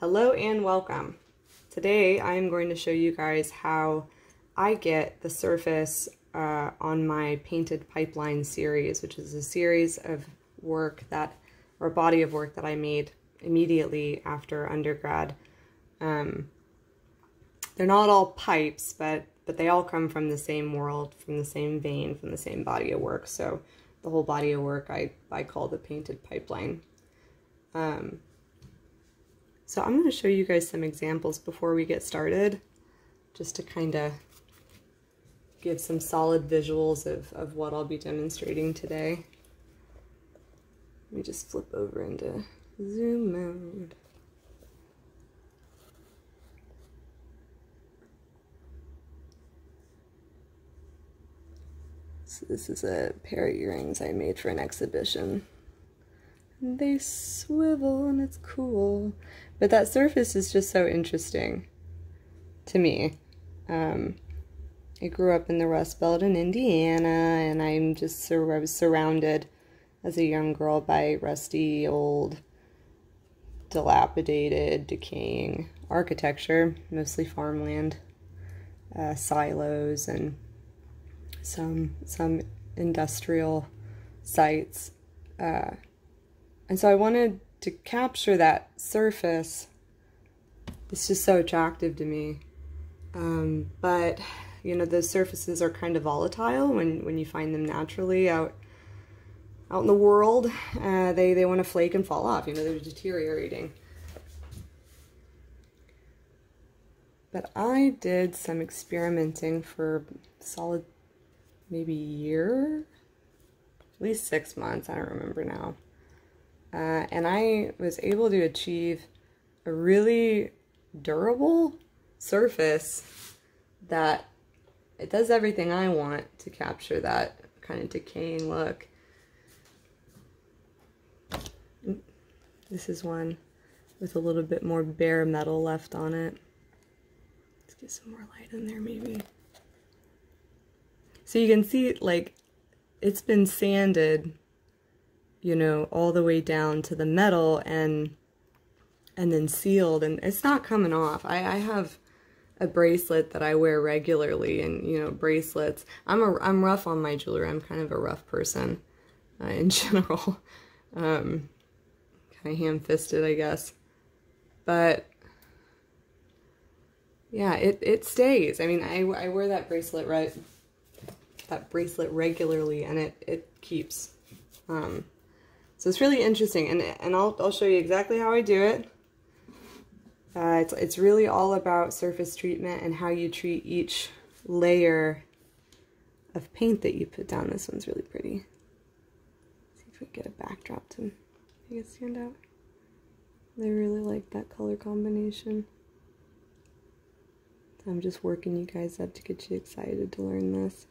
Hello and welcome. Today I am going to show you guys how I get the surface on my painted pipeline series, which is a series of work that, or a body of work that I made immediately after undergrad. They're not all pipes, but they all come from the same world, from the same vein, from the same body of work. So the whole body of work I call the painted pipeline. So I'm going to show you guys some examples before we get started, just to kind of give some solid visuals of what I'll be demonstrating today. Let me just flip over into zoom mode. So this is a pair of earrings I made for an exhibition. They swivel and it's cool, but that surface is just so interesting to me. I grew up in the Rust Belt in Indiana, and I was surrounded as a young girl by rusty, old, dilapidated, decaying architecture, mostly farmland, silos, and some industrial sites. And so I wanted to capture that surface. It's just so attractive to me. But, you know, those surfaces are kind of volatile when you find them naturally out in the world. They want to flake and fall off. You know, they're deteriorating. But I did some experimenting for a solid maybe year, at least 6 months, I don't remember now. And I was able to achieve a really durable surface that it does everything I want to capture that kind of decaying look. This is one with a little bit more bare metal left on it. Let's get some more light in there maybe. So you can see, like, it's been sanded, you know, all the way down to the metal and then sealed, and it's not coming off. I have a bracelet that I wear regularly, and, you know, bracelets, I'm rough on my jewelry. I'm kind of a rough person in general. Kind of ham-fisted, I guess. But yeah, it stays. I mean, I wear that bracelet regularly, and it keeps. So it's really interesting, and I'll show you exactly how I do it. It's really all about surface treatment and how you treat each layer of paint that you put down. This one's really pretty. Let's see if we can get a backdrop to make it stand out. I really like that color combination. So I'm just working you guys up to get you excited to learn this.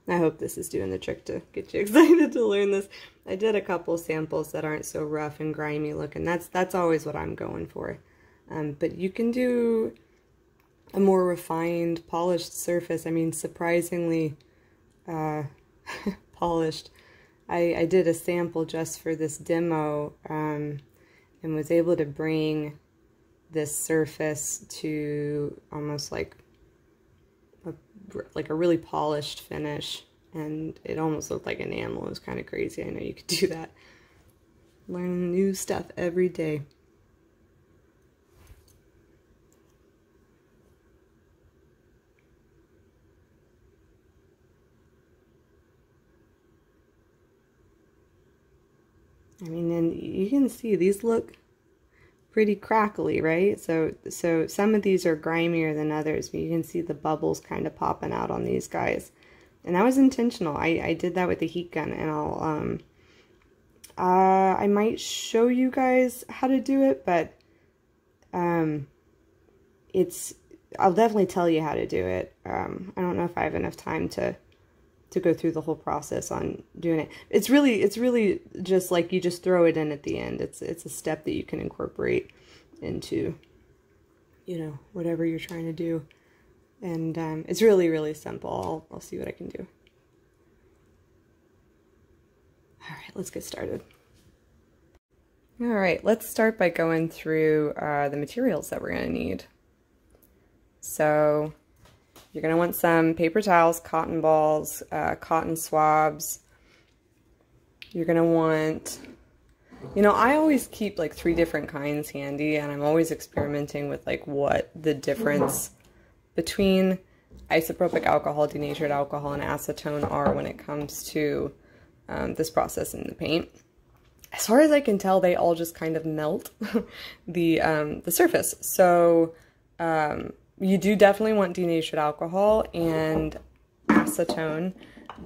I hope this is doing the trick to get you excited to learn this. I did a couple samples that aren't so rough and grimy looking. That's always what I'm going for. But you can do a more refined, polished surface. I mean, surprisingly polished. I did a sample just for this demo and was able to bring this surface to almost like a really polished finish, and it almost looked like enamel. It was kind of crazy. I know you could do that. Learning new stuff every day. I mean, and you can see these look pretty crackly, right? So some of these are grimier than others, but you can see the bubbles kind of popping out on these guys. And that was intentional. I did that with the heat gun, and I might show you guys how to do it, but I'll definitely tell you how to do it. I don't know if I have enough time to go through the whole process on doing it. It's really just like you just throw it in at the end. It's a step that you can incorporate into, you know, whatever you're trying to do. And it's really simple. I'll see what I can do. All right, let's get started. All right, let's start by going through the materials that we're going to need. So you're going to want some paper towels, cotton balls, cotton swabs. You're going to want, you know, I always keep like 3 different kinds handy, and I'm always experimenting with like what the difference between isopropyl alcohol, denatured alcohol, and acetone are when it comes to this process in the paint. As far as I can tell, they all just kind of melt the surface. So you do definitely want denatured alcohol and acetone.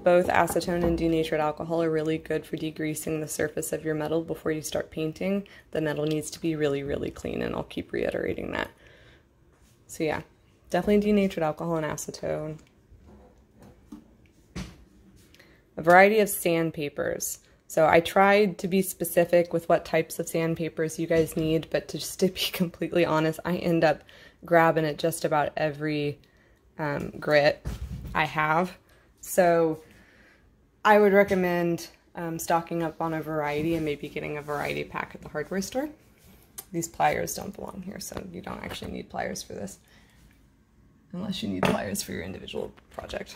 Both acetone and denatured alcohol are really good for degreasing the surface of your metal before you start painting. The metal needs to be really, really clean, and I'll keep reiterating that. So yeah, definitely denatured alcohol and acetone. A variety of sandpapers. So I tried to be specific with what types of sandpapers you guys need, but just to be completely honest, I end up grabbing at just about every grit I have. So I would recommend stocking up on a variety and maybe getting a variety pack at the hardware store. These pliers don't belong here, so you don't actually need pliers for this, unless you need pliers for your individual project.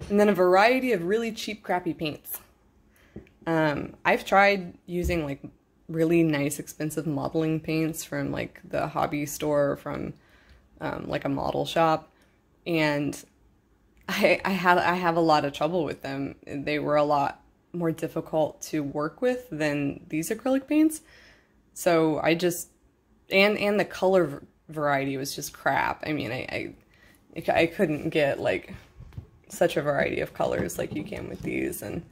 And then a variety of really cheap, crappy paints. I've tried using like really nice, expensive modeling paints from like the hobby store or from like a model shop, and I have a lot of trouble with them. They were a lot more difficult to work with than these acrylic paints. So I just, and the color variety was just crap. I mean, I couldn't get like such a variety of colors like you can with these. And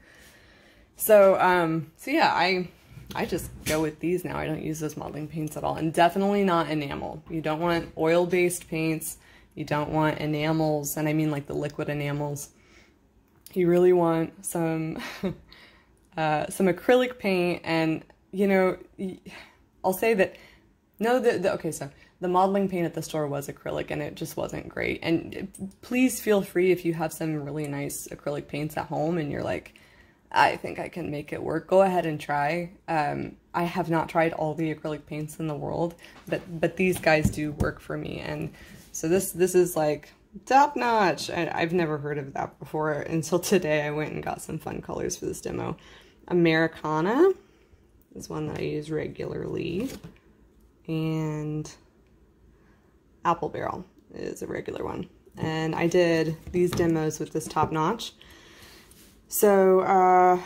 so so yeah, I just go with these now. I don't use those modeling paints at all, and definitely not enamel. You don't want oil-based paints. You don't want enamels, and I mean like the liquid enamels. You really want some some acrylic paint. And you know, I'll say that okay, so the modeling paint at the store was acrylic, and it just wasn't great. And please feel free, if you have some really nice acrylic paints at home and you're like, I think I can make it work, go ahead and try. I have not tried all the acrylic paints in the world, but these guys do work for me. And so this is like top notch. I've never heard of that before until today. I went and got some fun colors for this demo. Americana is one that I use regularly, and Apple Barrel is a regular one. And I did these demos with this top notch. So,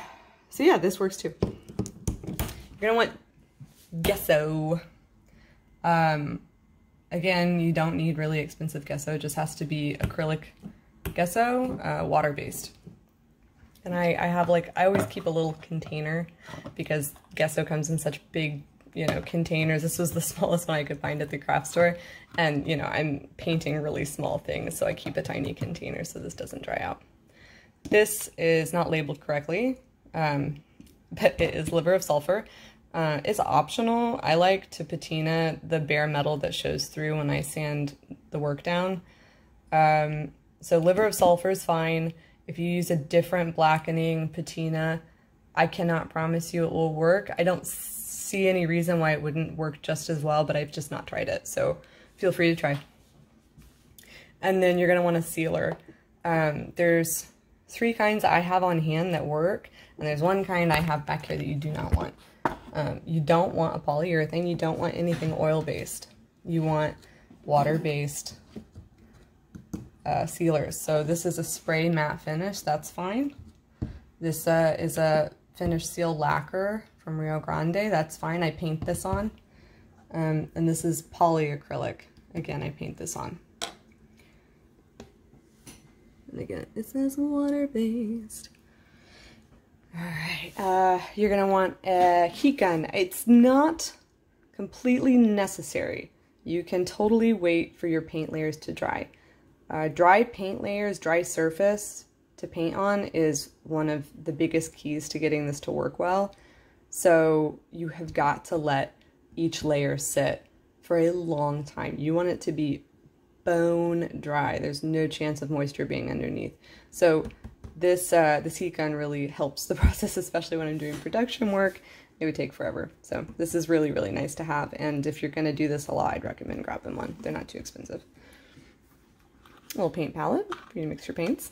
so yeah, this works too. You're gonna want gesso. Again, you don't need really expensive gesso. It just has to be acrylic gesso, water-based. And I have like, I always keep a little container because gesso comes in such big, you know, containers. This was the smallest one I could find at the craft store. And, you know, I'm painting really small things, so I keep a tiny container so this doesn't dry out. This is not labeled correctly, but it is liver of sulfur. It's optional. I like to patina the bare metal that shows through when I sand the work down. So liver of sulfur is fine. If you use a different blackening patina, I cannot promise you it will work. I don't see any reason why it wouldn't work just as well, but I've just not tried it, so feel free to try. And then you're going to want a sealer. There's 3 kinds I have on hand that work, and there's 1 kind I have back here that you do not want. You don't want a polyurethane. You don't want anything oil-based. You want water-based sealers. So this is a spray matte finish. That's fine. This is a finish seal lacquer from Rio Grande. That's fine. I paint this on. And this is polyacrylic. Again, I paint this on. And again, it says water-based. Alright, you're going to want a heat gun. It's not completely necessary. You can totally wait for your paint layers to dry. Dry paint layers, dry surface to paint on is one of the biggest keys to getting this to work well. So you have got to let each layer sit for a long time. You want it to be bone dry. There's no chance of moisture being underneath. So this heat gun really helps the process, especially when I'm doing production work. It would take forever. So this is really, really nice to have. And if you're going to do this a lot, I'd recommend grabbing one. They're not too expensive. A little paint palette for you to mix your paints.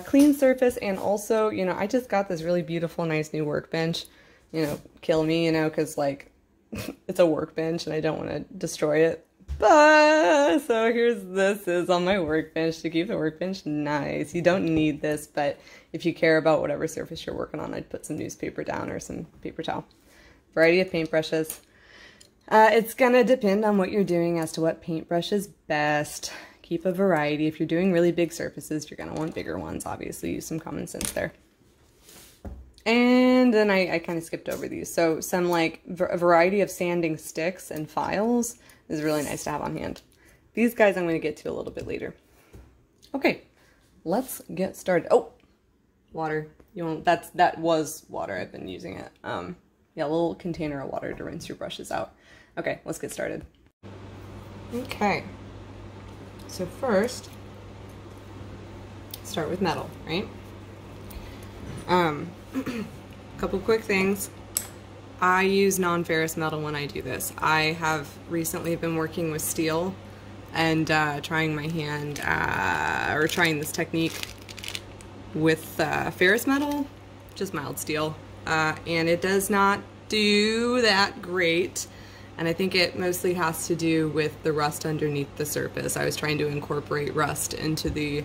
Clean surface, and also, you know, I just got this really beautiful, nice new workbench. You know, kill me, you know, because, like, it's a workbench and I don't want to destroy it. But, so this is on my workbench to keep the workbench nice. You don't need this, but if you care about whatever surface you're working on, I'd put some newspaper down or some paper towel. Variety of paintbrushes. It's gonna depend on what you're doing as to what paintbrush is best. Keep a variety. If you're doing really big surfaces, you're gonna want bigger ones, obviously. Use some common sense there. And then I kind of skipped over these. So some like a variety of sanding sticks and files is really nice to have on hand. These guys I'm going to get to a little bit later. Okay, let's get started. Oh, water. You want that was water. I've been using it. Yeah, a little container of water to rinse your brushes out. Okay, let's get started. Okay. So first, start with metal, right? Couple quick things. I use non-ferrous metal when I do this. I have recently been working with steel and trying my hand, or trying this technique with ferrous metal, just mild steel, and it does not do that great. And I think it mostly has to do with the rust underneath the surface. I was trying to incorporate rust into the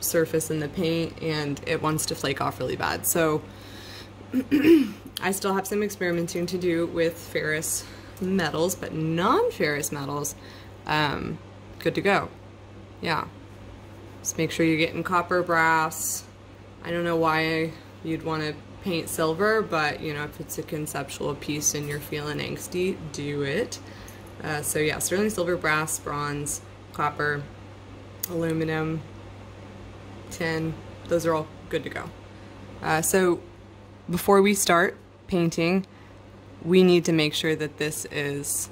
surface in the paint, and it wants to flake off really bad. So I still have some experimenting to do with ferrous metals, but non-ferrous metals, good to go. Yeah. Just make sure you're getting copper, brass. I don't know why you'd want to paint silver, but you know, if it's a conceptual piece and you're feeling angsty, do it. So yeah, sterling silver, brass, bronze, copper, aluminum, tin, those are all good to go. So before we start painting, we need to make sure that this is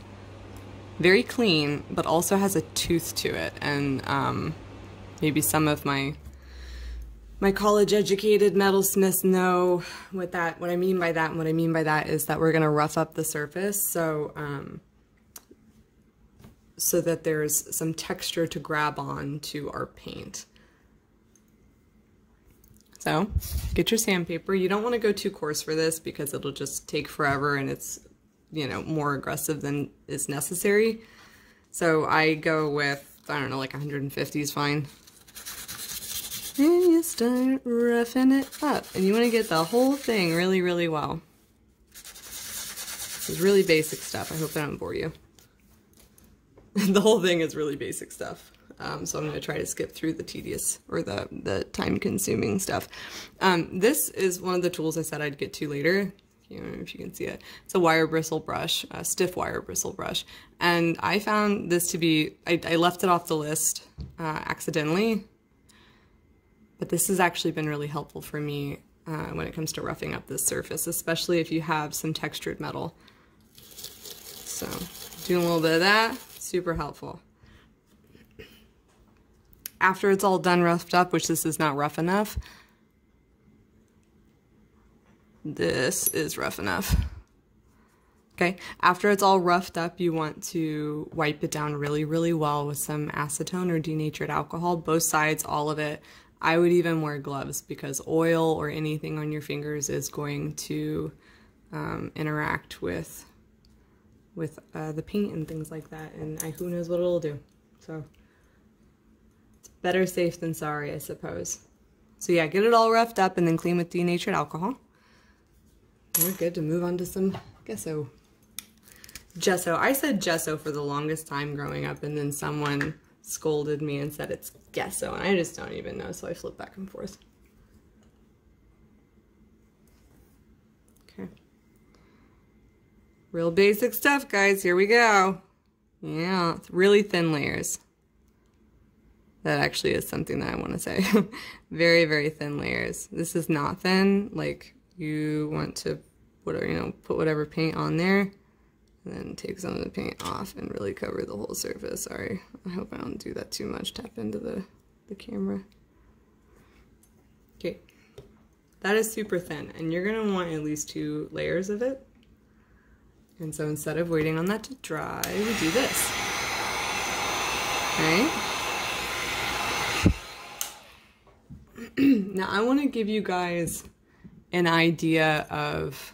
very clean, but also has a tooth to it. And maybe some of my college-educated metalsmiths know what I mean by that. And what I mean by that is that we're going to rough up the surface so that there's some texture to grab on to our paint. So get your sandpaper. You don't want to go too coarse for this because it'll just take forever and it's, you know, more aggressive than is necessary. So I go with, I don't know, like 150 is fine. And you start roughing it up. And you want to get the whole thing really, really well. This is really basic stuff. I hope I don't bore you. The whole thing is really basic stuff. So I'm going to try to skip through the tedious or the time-consuming stuff. This is one of the tools I said I'd get to later. I don't know if you can see it. It's a wire bristle brush, a stiff wire bristle brush. And I found this to be, I left it off the list accidentally, but this has actually been really helpful for me when it comes to roughing up this surface, especially if you have some textured metal. So doing a little bit of that, super helpful. After it's all done roughed up, which this is not rough enough, this is rough enough. Okay, after it's all roughed up, you want to wipe it down really, really well with some acetone or denatured alcohol, both sides, all of it. I would even wear gloves because oil or anything on your fingers is going to interact with the paint and things like that, and who knows what it'll do. So it's better safe than sorry, I suppose. So yeah, get it all roughed up and then clean with denatured alcohol. We're good to move on to some gesso. Gesso. I said gesso for the longest time growing up, and then someone scolded me and said it's gesso, and I just don't even know, so I flip back and forth. Okay. Real basic stuff, guys. Here we go. Yeah, really thin layers. That actually is something that I want to say. Very, very thin layers. This is not thin. Like, you want to, whatever, you know, put whatever paint on there, and then take some of the paint off and really cover the whole surface. Sorry, I hope I don't do that too much. Tap into the camera. that is super thin, and you're gonna want at least 2 layers of it. And so instead of waiting on that to dry, we do this. Okay. Now I want to give you guys an idea of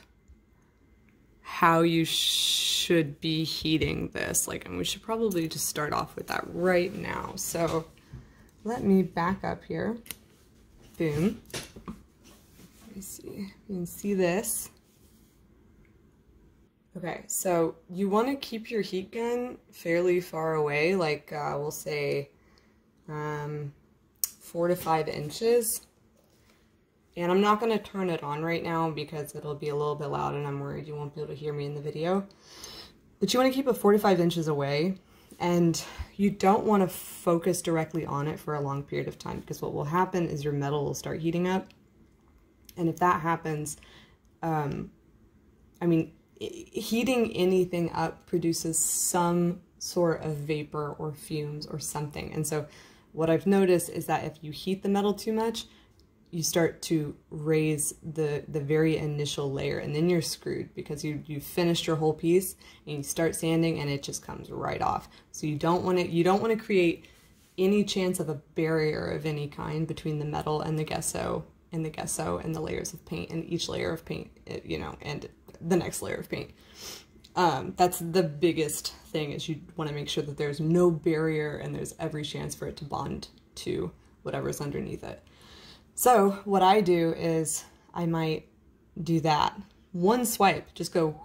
how you should be heating this. Like, and we should probably just start off with that right now. So let me back up here. Boom. Let me see. You can see this. Okay, so you want to keep your heat gun fairly far away, like we'll say 4 to 5 inches. And I'm not going to turn it on right now because it'll be a little bit loud and I'm worried you won't be able to hear me in the video. But you want to keep it 4 to 5 inches away, and you don't want to focus directly on it for a long period of time, because what will happen is your metal will start heating up. And if that happens, I mean, heating anything up produces some sort of vapor or fumes or something. And so what I've noticed is that if you heat the metal too much, you start to raise the very initial layer, and then you're screwed because you finished your whole piece and you start sanding and it just comes right off. So you don't want to create any chance of a barrier of any kind between the metal and the gesso and the layers of paint, and each layer of paint, you know, and the next layer of paint. That's the biggest thing, is you want to make sure that there's no barrier and there's every chance for it to bond to whatever's underneath it. So what I do is I might do that. One swipe, just go,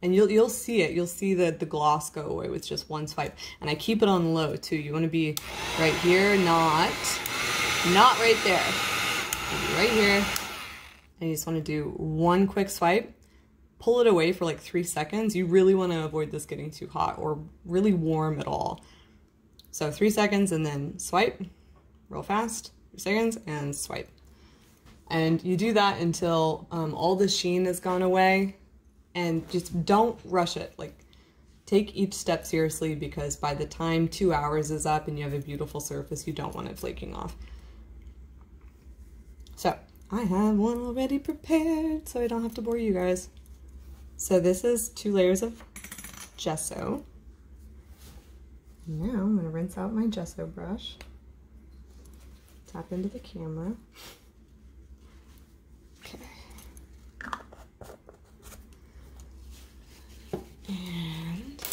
and you'll see it. You'll see the gloss go away with just one swipe. And I keep it on low too. You want to be right here, not right there. Right here. And you just want to do one quick swipe. Pull it away for like 3 seconds. You really want to avoid this getting too hot or really warm at all. So 3 seconds and then swipe real fast. 3 seconds and swipe. And you do that until all the sheen has gone away, and just don't rush it. Like, take each step seriously, because by the time 2 hours is up and you have a beautiful surface, you don't want it flaking off. So I have one already prepared so I don't have to bore you guys. So this is 2 layers of gesso. Now I'm going to rinse out my gesso brush. Tap into the camera. Okay. And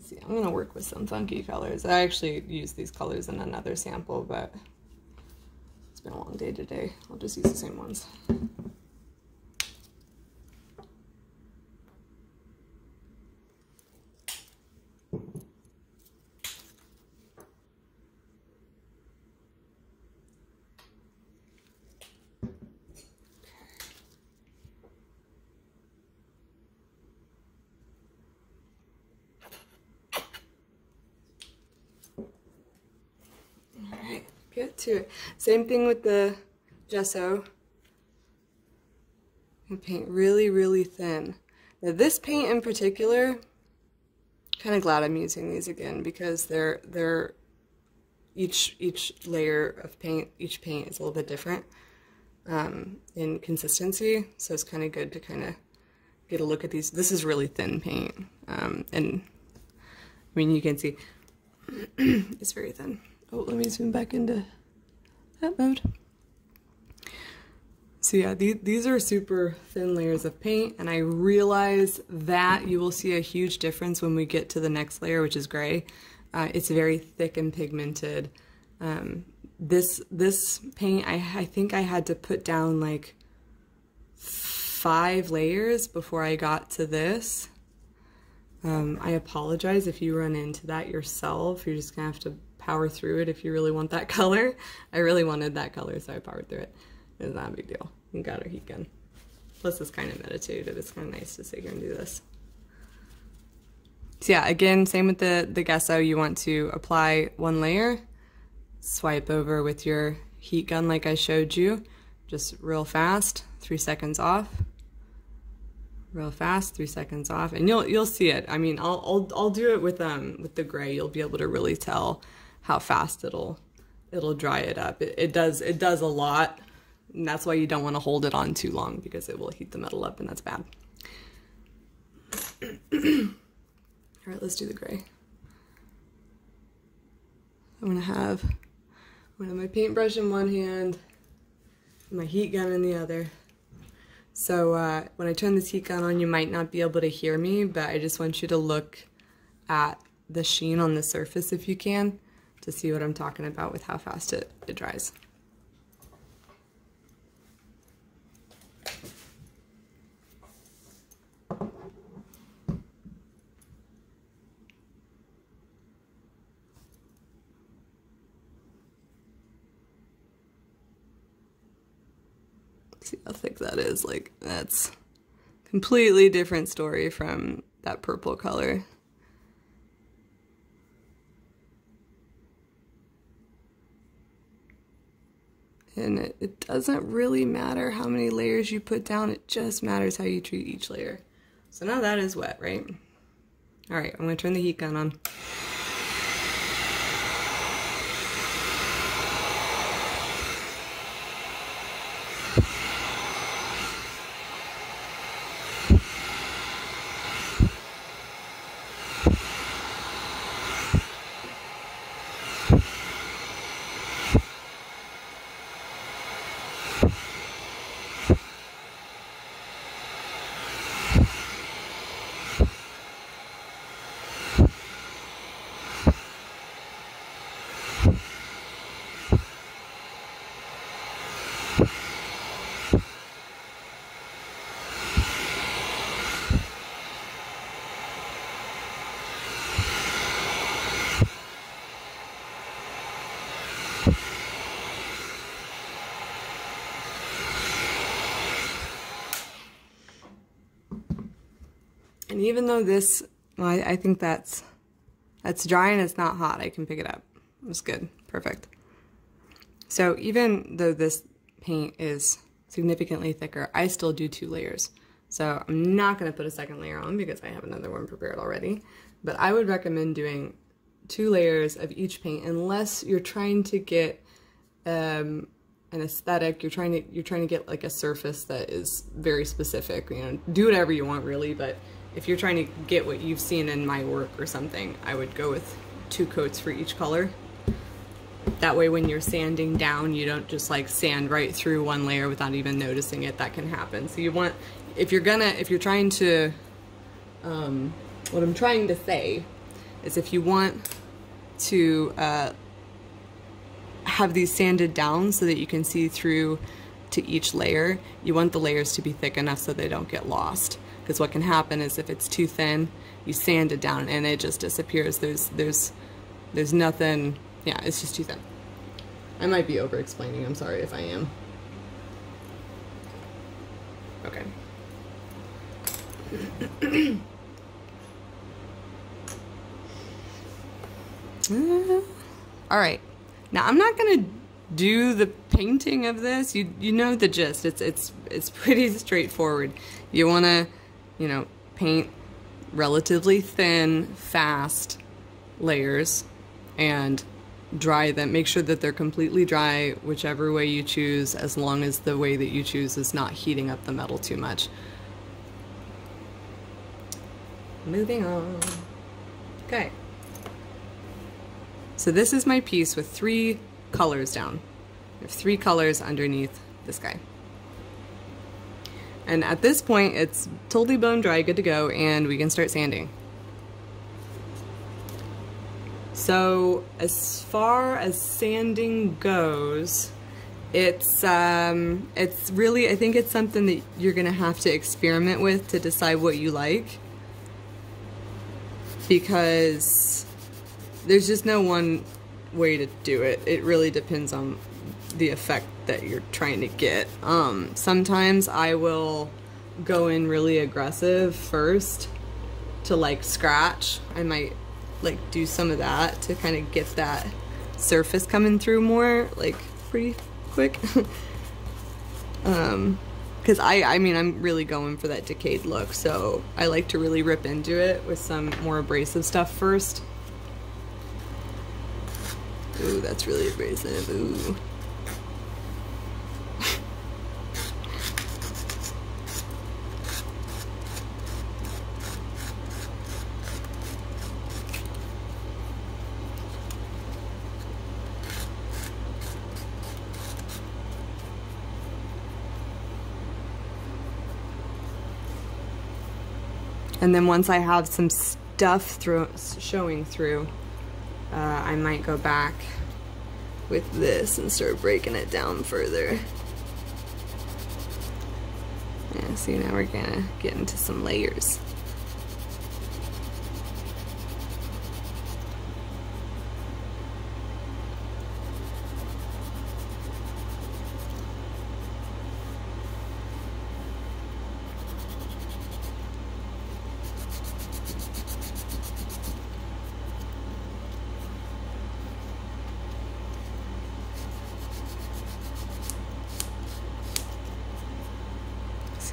see, I'm going to work with some funky colors. I actually used these colors in another sample, but it's been a long day today. I'll just use the same ones. Get to it. Same thing with the gesso. And paint really, really thin. Now this paint in particular, kind of glad I'm using these again, because they're each layer of paint, each paint is a little bit different in consistency. So it's kind of good to kind of get a look at these. This is really thin paint, and I mean, you can see it's very thin. Oh, let me zoom back into that mode. So yeah, these are super thin layers of paint, and I realize that you will see a huge difference when we get to the next layer, which is gray. It's very thick and pigmented. This paint, I think I had to put down like 5 layers before I got to this. I apologize if you run into that yourself. You're just gonna have to power through it if you really want that color. I really wanted that color, so I powered through it. It's not a big deal. You got a heat gun. Plus it's kind of meditative. It's kind of nice to sit here and do this. So yeah, again, same with the gesso. You want to apply 1 layer, swipe over with your heat gun like I showed you, just real fast, 3 seconds off. Real fast, 3 seconds off, and you'll see it. I mean, I'll do it with the gray. You'll be able to really tell how fast it'll dry it up. It does a lot. And that's why you don't want to hold it on too long, because it will heat the metal up and that's bad. All right, let's do the gray. I'm gonna have my paintbrush in one hand, and my heat gun in the other. So when I turn this heat gun on, you might not be able to hear me, but I just want you to look at the sheen on the surface if you can, to see what I'm talking about with how fast it dries. See how thick that is? Like, that's completely different story from that purple color. And it doesn't really matter how many layers you put down, it just matters how you treat each layer. So now that is wet, right? All right, I'm gonna turn the heat gun on. And even though this, well, I think that's dry and it's not hot, I can pick it up. It's good, perfect. So even though this paint is significantly thicker, I still do 2 layers. So I'm not gonna put a second layer on because I have another one prepared already. But I would recommend doing 2 layers of each paint unless you're trying to get an aesthetic, you're trying to get like a surface that is very specific. You know, do whatever you want really, but if you're trying to get what you've seen in my work or something, I would go with 2 coats for each color. That way when you're sanding down, you don't just like sand right through one layer without even noticing it. That can happen. So you want, if you're trying to, what I'm trying to say is if you want to have these sanded down so that you can see through to each layer, you want the layers to be thick enough so they don't get lost. Because what can happen is if it's too thin, you sand it down and it just disappears. There's nothing, yeah, it's just too thin. I might be over explaining, I'm sorry if I am. Okay. All right, now I'm not gonna do the painting of this. You know the gist. It's pretty straightforward. You wanna, you know, paint relatively thin, fast layers and dry them. Make sure that they're completely dry, whichever way you choose, as long as the way that you choose is not heating up the metal too much. Moving on. Okay. So this is my piece with 3 colors down. I have 3 colors underneath this guy. And at this point, it's totally bone dry, good to go, and we can start sanding. So as far as sanding goes, it's really, I think it's something that you're gonna have to experiment with to decide what you like, because there's just no one way to do it. It really depends on the effect that you're trying to get. Sometimes I will go in really aggressive first to like scratch. I might like do some of that to kind of get that surface coming through more, like pretty quick. Because I mean, I'm really going for that decayed look, so I like to really rip into it with some more abrasive stuff first. Ooh, that's really abrasive, ooh. And then once I have some stuff showing through, I might go back with this and start breaking it down further. Yeah, see, now we're gonna get into some layers.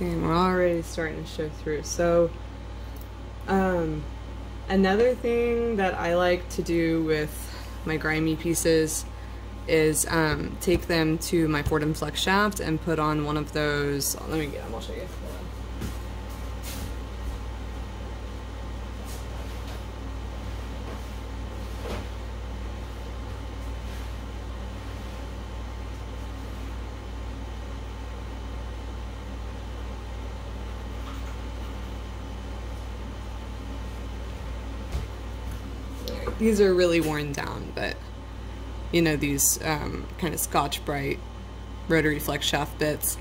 We're already starting to show through. So another thing that I like to do with my grimy pieces is take them to my Ford & Flex shaft and put on one of those. Let me get them, I'll show you. These are really worn down, but you know, these kind of Scotch-Brite rotary flex shaft bits.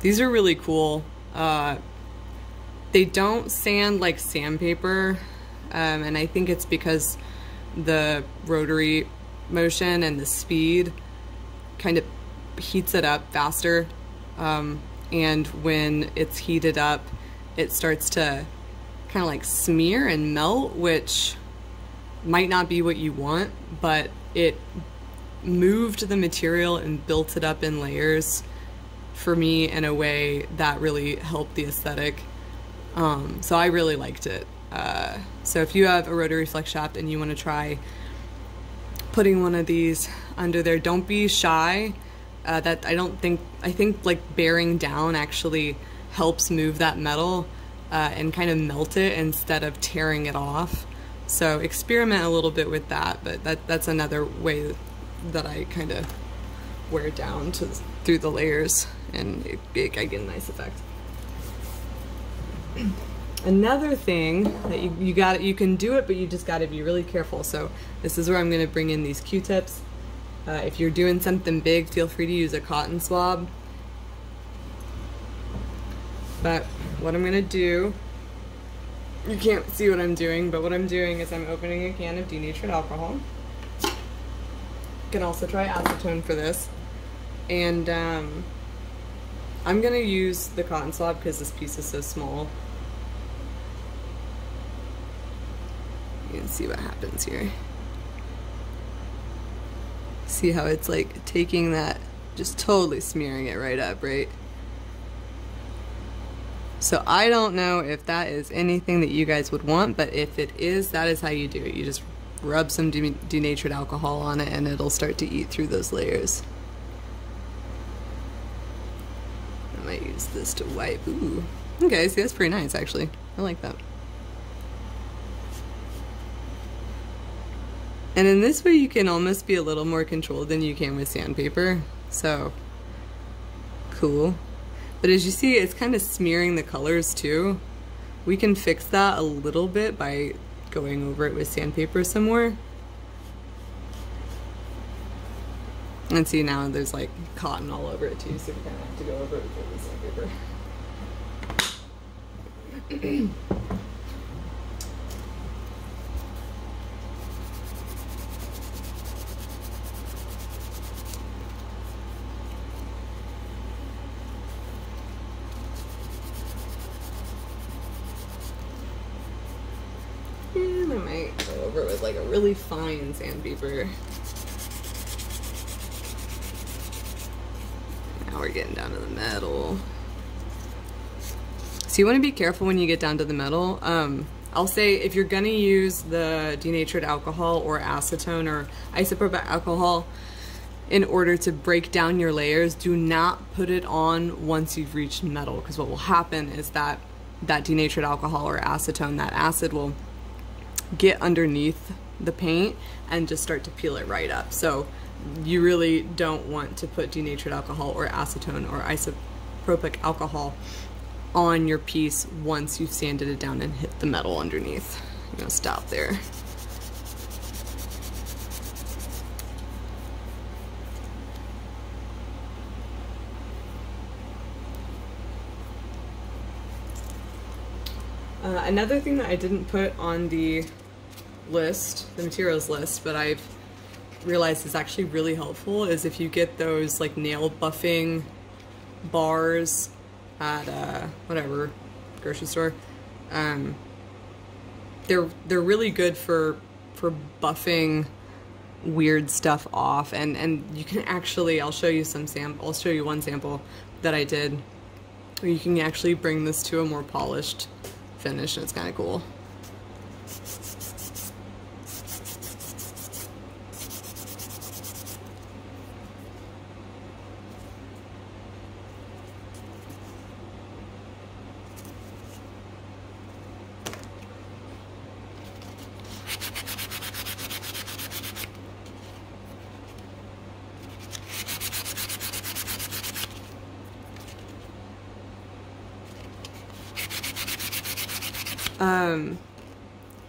These are really cool. They don't sand like sandpaper, and I think it's because the rotary motion and the speed kind of heats it up faster, and when it's heated up, it starts to kind of like smear and melt, which might not be what you want, but it moved the material and built it up in layers for me in a way that really helped the aesthetic. So I really liked it. So if you have a rotary flex shaft and you want to try putting one of these under there, don't be shy. I think like bearing down actually helps move that metal and kind of melt it instead of tearing it off. So experiment a little bit with that, but that's another way that I kind of wear it down through the layers, and I get a nice effect. Another thing that you can do it, but you just got to be really careful. So this is where I'm going to bring in these Q-tips. If you're doing something big, feel free to use a cotton swab. But what I'm going to do, you can't see what I'm doing, but what I'm doing is I'm opening a can of denatured alcohol. You can also try acetone for this. And I'm gonna use the cotton swab because this piece is so small. You can see what happens here. See how it's like taking that, just totally smearing it right up, right? So I don't know if that is anything that you guys would want, but if it is, that is how you do it. You just rub some denatured alcohol on it and it'll start to eat through those layers. I might use this to wipe. Ooh. Okay, see, that's pretty nice actually. I like that. And in this way you can almost be a little more controlled than you can with sandpaper. So, cool. But as you see, it's kind of smearing the colors too. We can fix that a little bit by going over it with sandpaper some more. And see, now there's like cotton all over it too, so we kind of have to go over it with sandpaper. And I might go over it with like a really fine sandpaper. Now we're getting down to the metal. So you want to be careful when you get down to the metal. I'll say if you're gonna use the denatured alcohol or acetone or isopropyl alcohol in order to break down your layers, do not put it on once you've reached metal, because what will happen is that denatured alcohol or acetone, that acid will get underneath the paint and just start to peel it right up. So you really don't want to put denatured alcohol or acetone or isopropyl alcohol on your piece once you've sanded it down and hit the metal underneath. I'm gonna stop there. Another thing that I didn't put on the list, the materials list, but I've realized is actually really helpful, is if you get those like nail buffing bars at whatever grocery store. They're really good for buffing weird stuff off, and you can actually, I'll show you one sample that I did where you can actually bring this to a more polished finish, and it's kind of cool.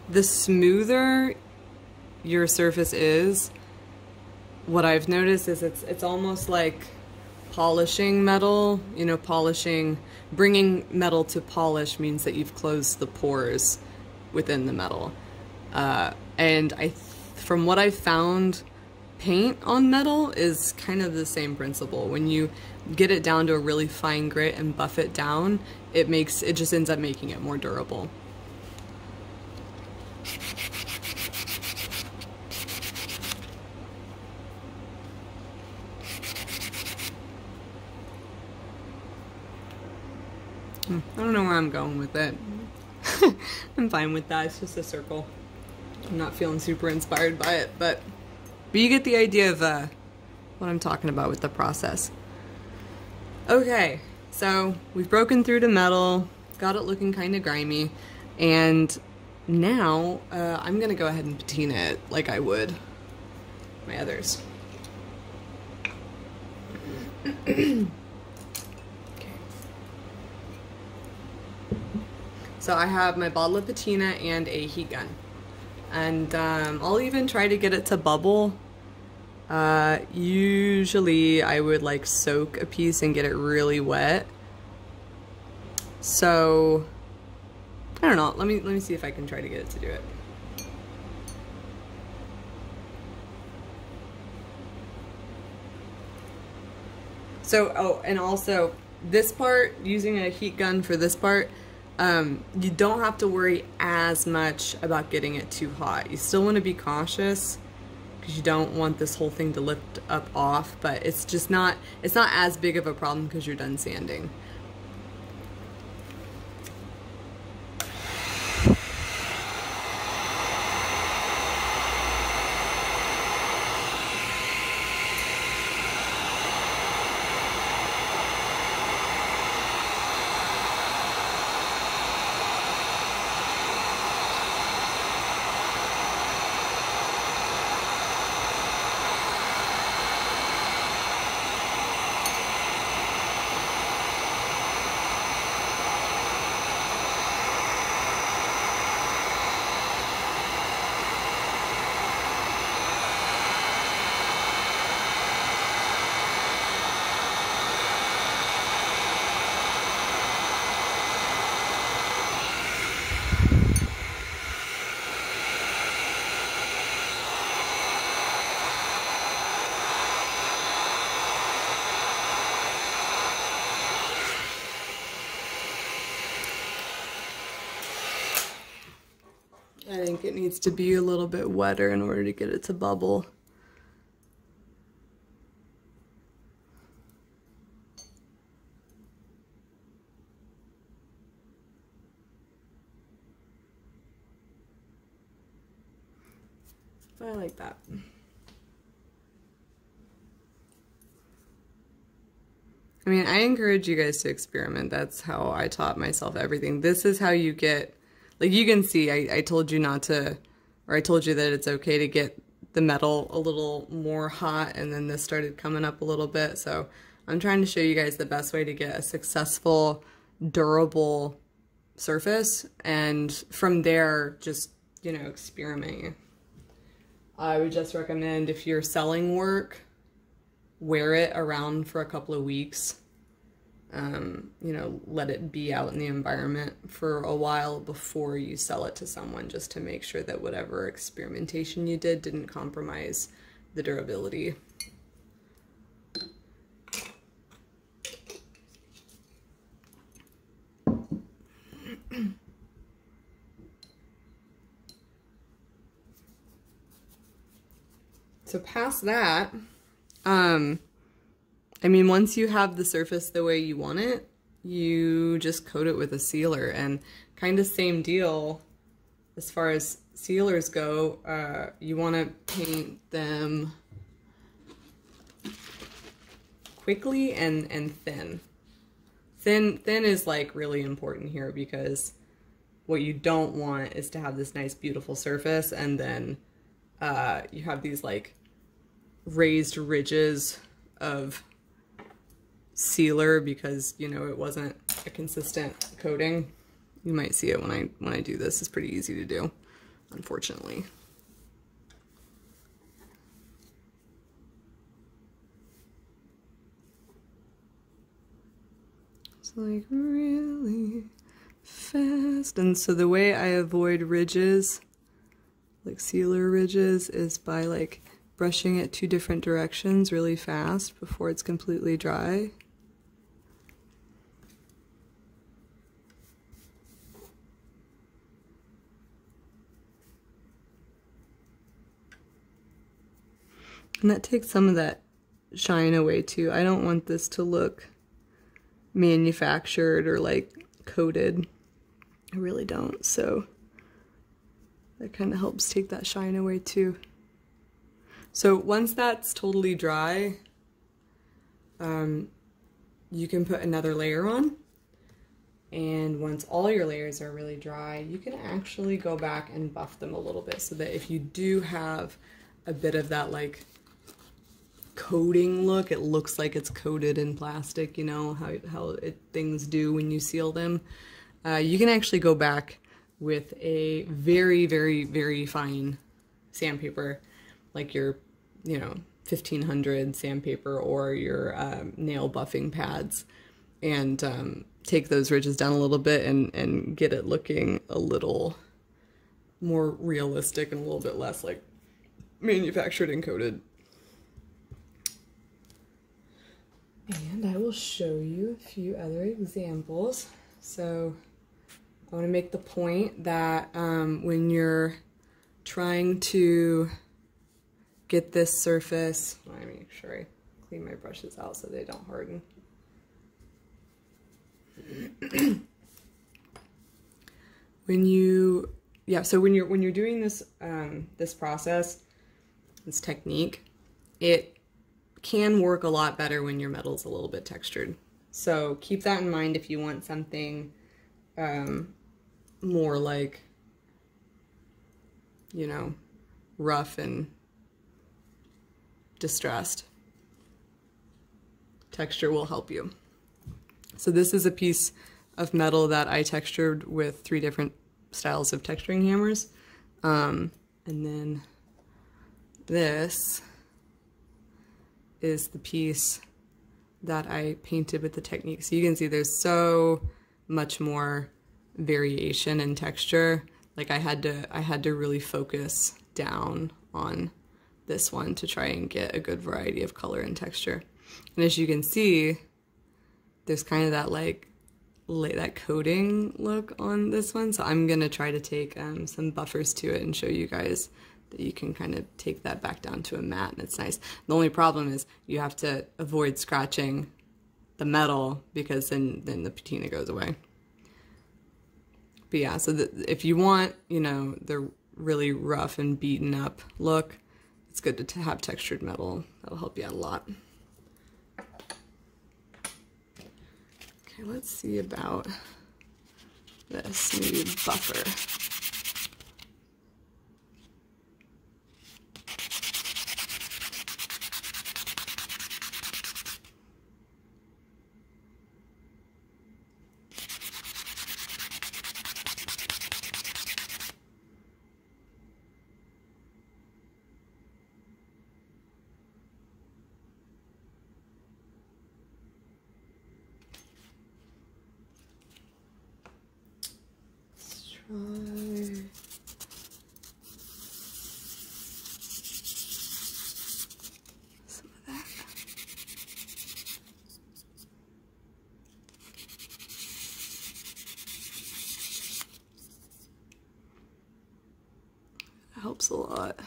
The smoother your surface is, what I've noticed is it's almost like polishing metal, you know, bringing metal to polish means that you've closed the pores within the metal. And from what I've found, paint on metal is kind of the same principle. When you get it down to a really fine grit and buff it down, it just ends up making it more durable. I don't know where I'm going with it. I'm fine with that. It's just a circle. I'm not feeling super inspired by it, but you get the idea of what I'm talking about with the process. Okay, so we've broken through the metal, got it looking kind of grimy, and now I'm gonna go ahead and patina it like I would my others. So I have my bottle of patina and a heat gun. And I'll even try to get it to bubble. Usually I would like soak a piece and get it really wet. So I don't know, let me see if I can try to get it to do it. So, oh, and also this part, using a heat gun for this part, you don't have to worry as much about getting it too hot. You still want to be cautious because you don't want this whole thing to lift up off, but it's just not, it's not as big of a problem because you're done sanding. I think it needs to be a little bit wetter in order to get it to bubble. But I like that. I mean, I encourage you guys to experiment. That's how I taught myself everything. This is how you get, like you can see, I told you not to, or I told you that it's okay to get the metal a little more hot, and then this started coming up a little bit. So I'm trying to show you guys the best way to get a successful durable surface, and from there, just, you know, experimenting. I would just recommend, if you're selling work, wear it around for a couple of weeks. You know, let it be out in the environment for a while before you sell it to someone, just to make sure that whatever experimentation you did didn't compromise the durability. So past that, I mean, once you have the surface the way you want it, you just coat it with a sealer, and kind of same deal as far as sealers go. You want to paint them quickly and thin. Thin is like really important here, because what you don't want is to have this nice beautiful surface and then you have these like raised ridges of sealer because, you know, it wasn't a consistent coating. You might see it when I do this. It's pretty easy to do, unfortunately. It's like really fast. And so the way I avoid ridges, like sealer ridges, is by like brushing it 2 different directions really fast before it's completely dry. And that takes some of that shine away too. I don't want this to look manufactured or like coated. I really don't. So that kind of helps take that shine away too. So once that's totally dry, you can put another layer on. And once all your layers are really dry, you can actually go back and buff them a little bit, so that if you do have a bit of that like coating look, it looks like it's coated in plastic, you know, how things do when you seal them. You can actually go back with a very, very, very fine sandpaper, like your, you know, 1500 sandpaper or your nail buffing pads, and take those ridges down a little bit and get it looking a little more realistic and a little bit less like manufactured and coated. And I will show you a few other examples. So I want to make the point that when you're trying to get this surface, let me make sure I clean my brushes out so they don't harden. When you're doing this this process, this technique, it can work a lot better when your metal's a little bit textured. So keep that in mind if you want something more like, you know, rough and distressed. Texture will help you. So this is a piece of metal that I textured with 3 different styles of texturing hammers. And then this is the piece that I painted with the technique. So you can see there's so much more variation in texture. Like I had to really focus down on this one to try and get a good variety of color and texture. And as you can see, there's kind of that like that coating look on this one. So I'm gonna try to take some buffers to it and show you guys that you can kind of take that back down to a matte, and it's nice. The only problem is you have to avoid scratching the metal, because then the patina goes away. But yeah, so if you want, you know, the really rough and beaten up look, it's good to have textured metal. That'll help you out a lot. Okay, let's see about this. Maybe buffer. try some of that. That helps a lot.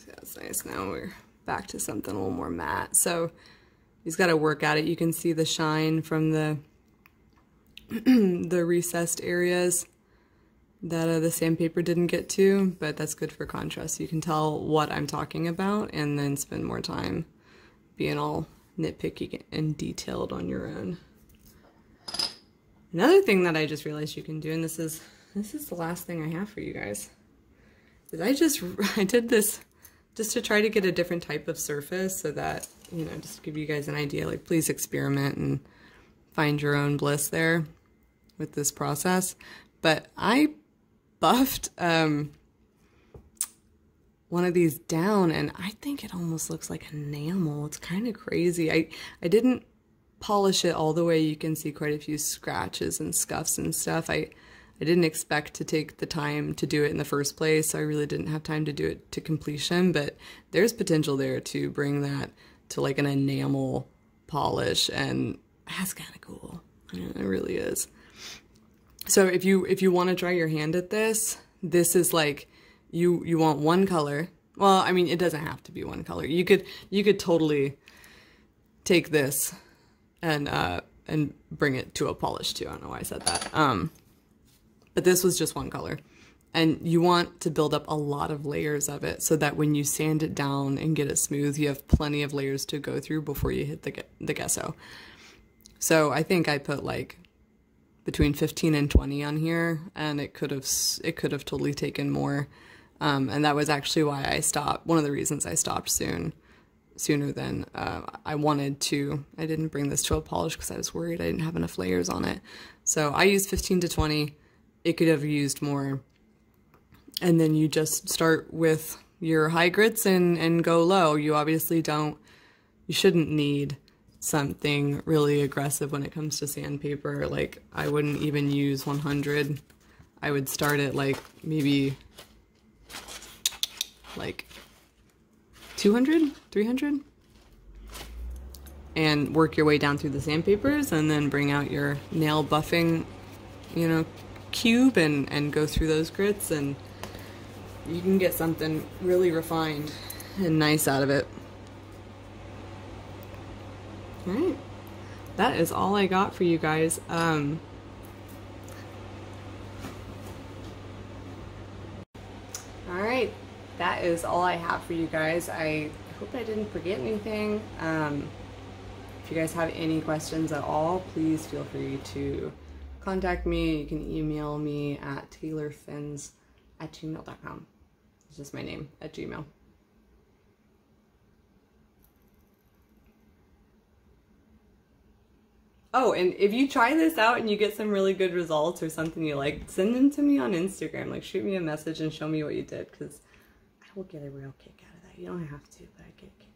That's nice. Now we're back to something a little more matte. So you just got to work at it. You can see the shine from the the recessed areas that the sandpaper didn't get to, but that's good for contrast. You can tell what I'm talking about and then spend more time being all nitpicky and detailed on your own. Another thing that I just realized you can do, and this is the last thing I have for you guys, is I did this just to try to get a different type of surface so that, you know, just to give you guys an idea, like please experiment and find your own bliss there with this process. But I buffed one of these down and I think it almost looks like enamel. It's kind of crazy. I didn't polish it all the way. You can see quite a few scratches and scuffs and stuff. I didn't expect to take the time to do it in the first place, so I really didn't have time to do it to completion, but there's potential there to bring that to like an enamel polish, and that's kind of cool. It really is. So if you want to try your hand at this, this is like, you want one color. Well, I mean, it doesn't have to be one color. You could totally take this and bring it to a polish too. I don't know why I said that. But this was just one color. And you want to build up a lot of layers of it so that when you sand it down and get it smooth, you have plenty of layers to go through before you hit the gesso. So I think I put like between 15 and 20 on here, and it could have totally taken more. And that was actually why I stopped. One of the reasons I stopped sooner than I wanted to. I didn't bring this to a polish because I was worried I didn't have enough layers on it. So I used 15 to 20. It could have used more. And then you just start with your high grits and go low. You obviously you shouldn't need something really aggressive when it comes to sandpaper. Like, I wouldn't even use 100. I would start at like maybe like 200, 300, and work your way down through the sandpapers, and then bring out your nail buffing, you know, cube and go through those grits, and you can get something really refined and nice out of it. All right, that is all I got for you guys. All right, that is all I have for you guys. I hope I didn't forget anything. If you guys have any questions at all, please feel free to contact me. You can email me at taylorfentz@gmail.com. It's just my name at Gmail. Oh, and if you try this out and you get some really good results or something you like, send them to me on Instagram. Like, shoot me a message and show me what you did, because I will get a real kick out of that. You don't have to, but I get a kick.